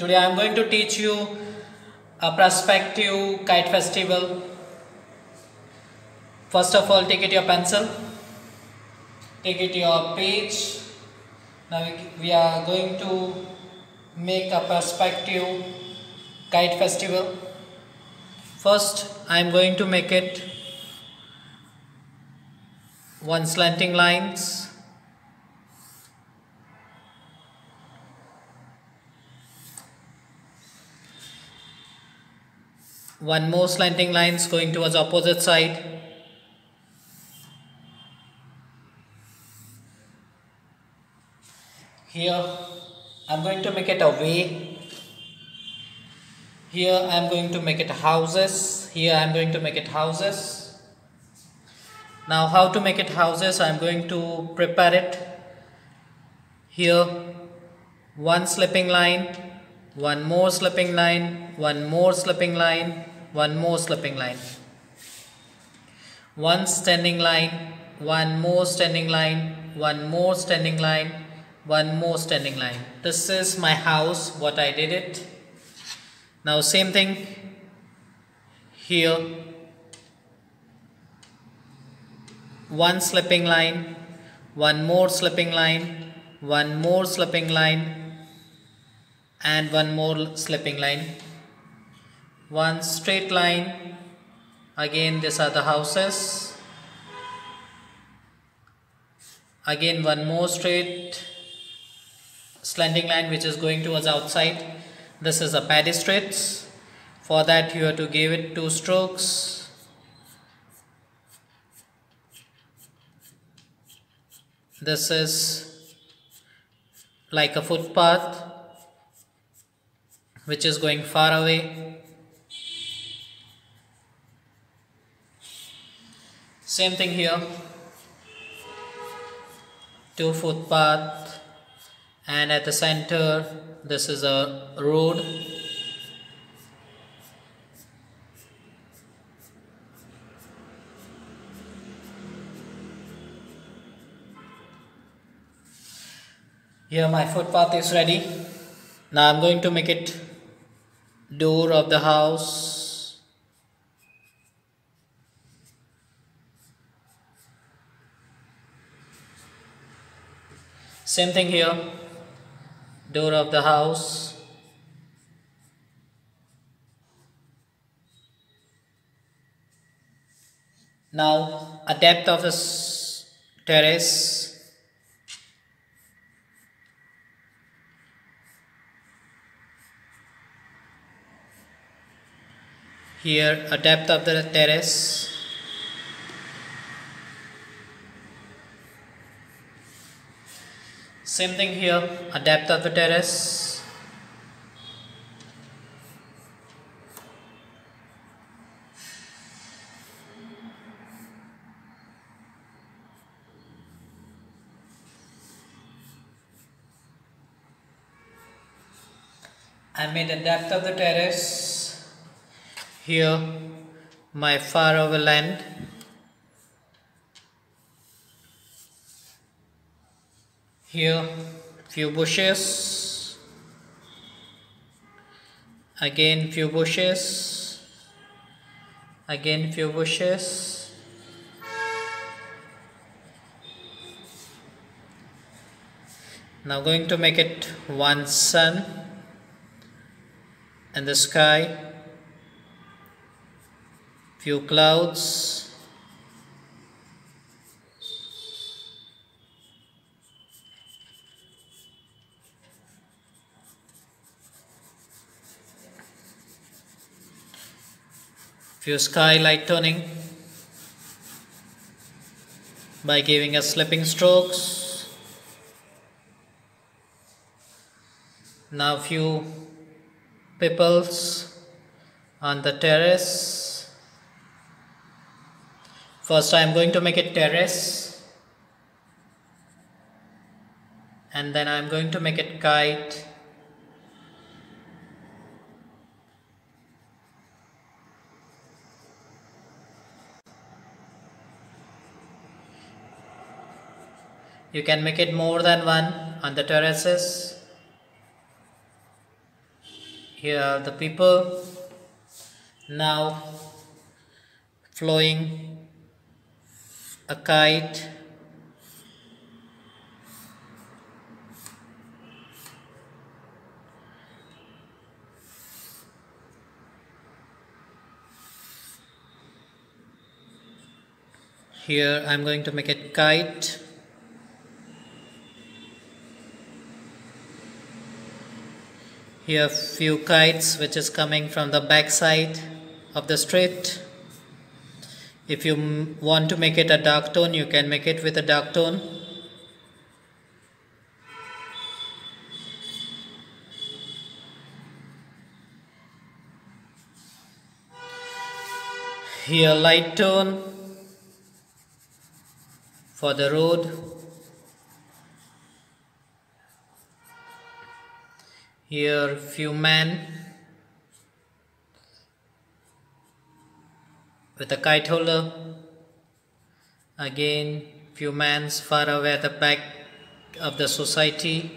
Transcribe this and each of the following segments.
Today I am going to teach you a perspective kite festival. First of all, take it your pencil, take it your page. Now we are going to make a perspective kite festival. First I am going to make it one slanting lines, one more slanting lines going towards opposite side, here I am going to make it a way, here I am going to make it houses, here I am going to make it houses. Now how to make it houses, I am going to prepare it. Here one slipping line, one more slipping line, one more slipping line, one more slipping line, one standing line, one more standing line, one more standing line, one more standing line. This is my house, what I did it. Now same thing here, one slipping line, one more slipping line, one more slipping line, and one more slipping line, one straight line. Again these are the houses, again one more straight slanting line which is going towards outside. This is a paddy streets. For that you have to give it 2 strokes. This is like a footpath which is going far away. Same thing here, 2 footpath, and at the center this is a road. Here my footpath is ready. Now I am going to make it door of the house. Same thing here, door of the house. Now a depth of this terrace. Here a depth of the terrace. Same thing here, a depth of the terrace. I made a depth of the terrace. Here my far over land. Here few bushes, again few bushes, again few bushes. Now going to make it one sun in the sky, few clouds, few sky light toning by giving us slipping strokes. Now few peoples on the terrace. First I am going to make it terrace, and then I am going to make it kite. You can make it more than one on the terraces. Here are the people now flying a kite. Here I am going to make a kite. Here few kites which is coming from the back side of the street. If you want to make it a dark tone, you can make it with a dark tone. Here light tone for the road. Here few men with a kite holder. Again few men far away at the back of the society.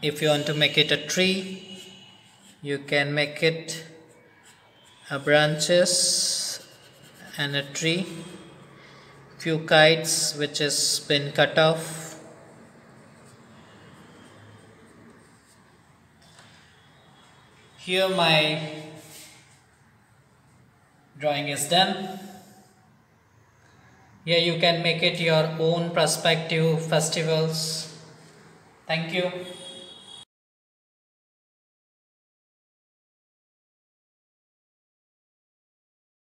If you want to make it a tree, you can make it a branches and a tree. Few kites which has been cut off. Here my drawing is done. Here you can make it your own perspective festivals. Thank you.